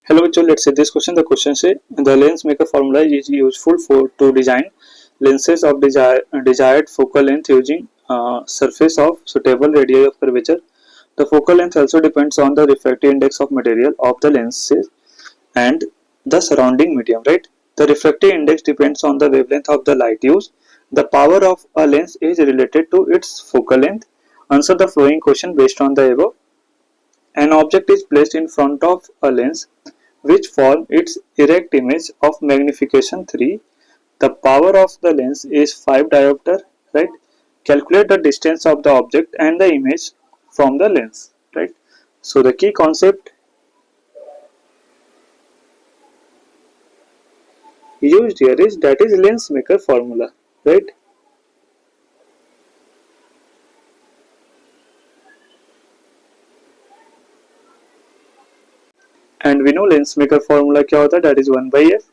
Hello, so let's say this question. The question say the lens maker formula is useful for to design lenses of desired focal length using surface of suitable radii of curvature. The focal length also depends on the refractive index of material of the lenses and the surrounding medium. Right? The refractive index depends on the wavelength of the light used. The power of a lens is related to its focal length. Answer the following question based on the above. An object is placed in front of a lens which form its erect image of magnification 3. The power of the lens is 5 diopter, right? Calculate the distance of the object and the image from the lens, right? So the key concept used here is that is lens maker formula, right? And we know lens maker formula क्या होता है, that is 1 by f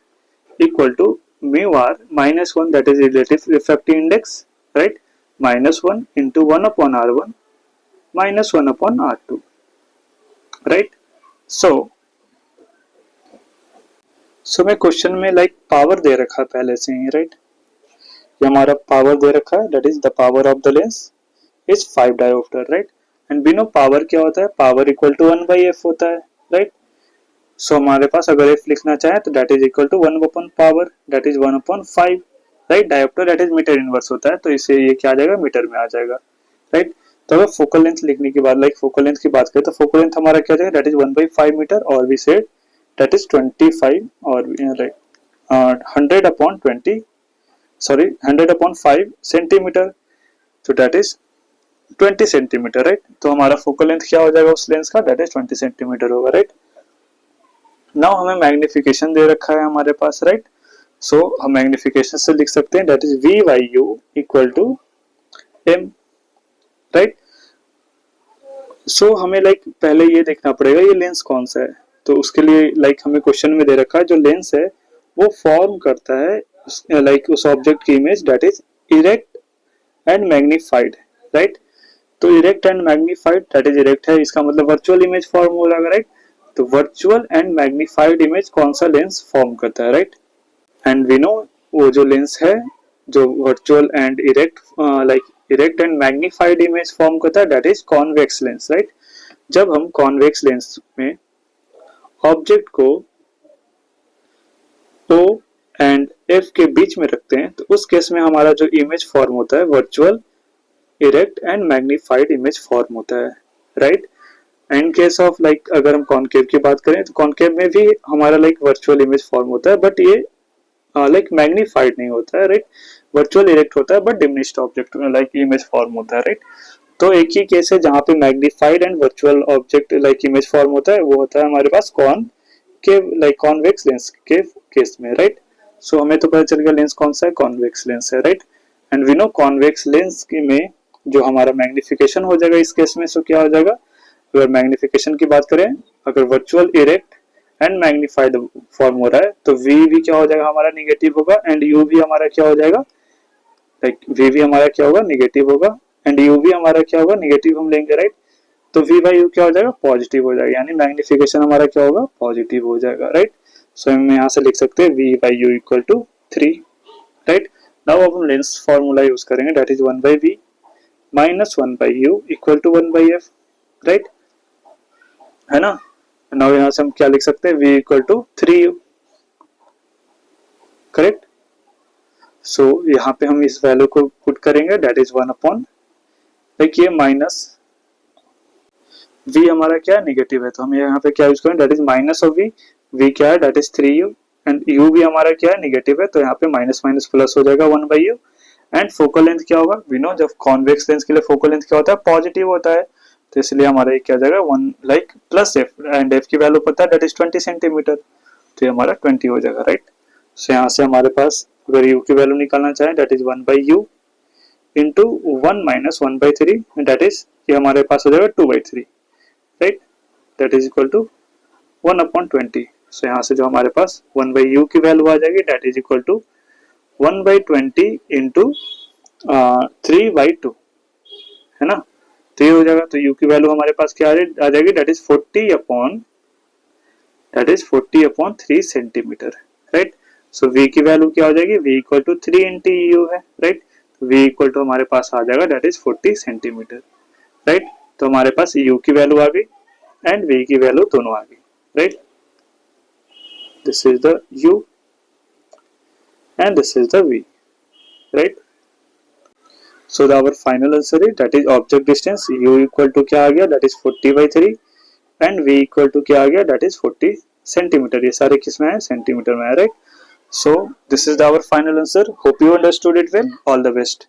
equal to mu r minus 1, that is relative refractive index, right? Minus 1 into 1 upon r1 minus 1 upon r2, right? So मैं question में like power दे रखा पहले से ही, right? ये हमारा पावर दे रखा है, that is the power of the lens is 5 dioptre, right? And we know power क्या होता है, power equal to 1 by f होता है, राइट? सो हमारे पास अगर एफ लिखना चाहे तो that is equal to 1 upon power, that is 1 upon 5, right? Dioptre that is metre inverse होता है, तो इसे ये क्या आ जाएगा, मीटर में आ जाएगा, राइट? तो अगर फोकल लेंथ लिखने के बाद लाइक फोकल लेंथ की बात करें तो फोकल लेंथ हमारा क्या जाएगा, दैट इज 1 बाई 5 मीटर, और we said that is 25 or like 100 upon 20, sorry 100 upon 5 centimeter, so that is 20 centimetre, right? तो हमारा फोकल लेंथ क्या हो जाएगा उस लेंस का, दैट इज 20 सेंटीमीटर होगा, राइट? नाउ हमें मैग्निफिकेशन दे रखा है हमारे पास, राइट? सो हम मैग्निफिकेशन से लिख सकते हैं that is v y u equal to m, right? So हमें लाइक पहले ये देखना पड़ेगा ये लेंस कौन सा है, तो उसके लिए लाइक हमें क्वेश्चन में दे रखा है जो लेंस है वो फॉर्म करता है लाइक उस ऑब्जेक्ट की image that is erect and magnified, right? तो erect and magnified, that is erect है, इसका मतलब वर्चुअल इमेज फॉर्म हो रहा है, राइट? तो वर्चुअल एंड मैग्नीफाइड इमेज कौन सा लेंस फॉर्म करता है, राइट? एंड वी नो वो जो लेंस है जो virtual and erect like erect and magnified image form करता है that is convex lens, right? जब हम कॉन्वेक्स लेंस में ऑब्जेक्ट को O एंड F के बीच में रखते हैं तो उस केस में हमारा जो इमेज फॉर्म होता है virtual erect and magnified image form होता है, right? And case of like अगर हम कॉनकेव की बात करें तो कॉनकेव में भी हमारा लाइक वर्चुअल इमेज फॉर्म होता है, बट ये लाइक मैग्नीफाइड नहीं होता है, राइट? वर्चुअल इरेक्ट होता है but diminished object like image form होता है, राइट? तो एक ही केस है जहां पे magnified and virtual object like image form होता है, वो होता है हमारे पास कॉनकेव लाइक कॉन्वेक्स लेंस के केस में, राइट? सो हमें तो पता चल गया लेंस कौन सा है, कॉन्वेक्स लेंस है, right? And we know convex lens में जो हमारा मैग्निफिकेशन हो जाएगा इस केस में, सो क्या हो जाएगा, अगर मैग्निफिकेशन की बात करें, अगर virtual erect and magnified form हो रहा है तो वी भी क्या हो जाएगा हमारा निगेटिव होगा, एंड यू भी हमारा क्या हो जाएगा, लाइक वी भी हमारा क्या होगा, निगेटिव होगा, एंड यू भी हमारा क्या होगा, निगेटिव हम लेंगे, राइट? तो वी बाई यू क्या हो जाएगा, पॉजिटिव हो जाएगा, यानी मैग्निफिकेशन हमारा क्या होगा, पॉजिटिव हो जाएगा, राइट? सो हम यहाँ से लिख सकते हैं v by u equal to 3, right? Now अब हम लेंस फॉर्मूला यूज करेंगे that is 1 by v minus 1 by u equal to 1 by f, right? है ना? नाउ यहाँ से हम क्या लिख सकते हैं, v equal to 3u, correct? So यहाँ पे हम इस वैल्यू को पुट करेंगे दैट इज 1 अपॉन लाइक ये माइनस v हमारा क्या है, नेगेटिव है, तो हम यहाँ पे क्या यूज करेंगे that is minus of v क्या है that is 3u, and u भी हमारा क्या है, नेगेटिव है, तो यहाँ पे माइनस माइनस प्लस हो जाएगा 1 by u। And focal length क्या होगा, वी नो जब कॉन्वेक्स लेंस के लिए फोकल लेंथ क्या होता है, पॉजिटिव होता है, तो इसलिए हमारा ये क्या जाएगा 1 like plus F, and F की वैल्यू पता है दैट इज 20 सेंटीमीटर, तो ये हमारा 20 हो जाएगा, राइट? सो यहाँ से हमारे पास अगर u की वैल्यू निकालना चाहें that is 1 by u into 1 minus 1 by 3, that is ये हमारे पास हो जाएगा 2 by 3, right? That is equal to 1 upon 20। So यहाँ से जो हमारे पास 1 बाई यू की वैल्यू आ जाएगी that is equal to 1 by 20 into 3 by 2, है ना? तो ये हो जाएगा, तो u की वैल्यू हमारे पास क्या आ जाएगी that is 40 upon that is 40/3 centimetre, right. So v की वैल्यू क्या हो जाएगी, v equal to 3 into u है, राइट। v इक्वल टू हमारे पास आ जाएगा दैट इज 40 सेंटीमीटर, राइट। तो हमारे पास u की वैल्यू आ गई एंड v की वैल्यू दोनों आ गई, right. This is the u and this is the v, right. So our final answer is that is object distance u equal to क्या आ गया, that is 40/3 and v equal to क्या आ गया, that is 40 centimetre. ये सारे किस में है, centimetre में है, right. So this is our final answer. Hope you understood it well. All the best.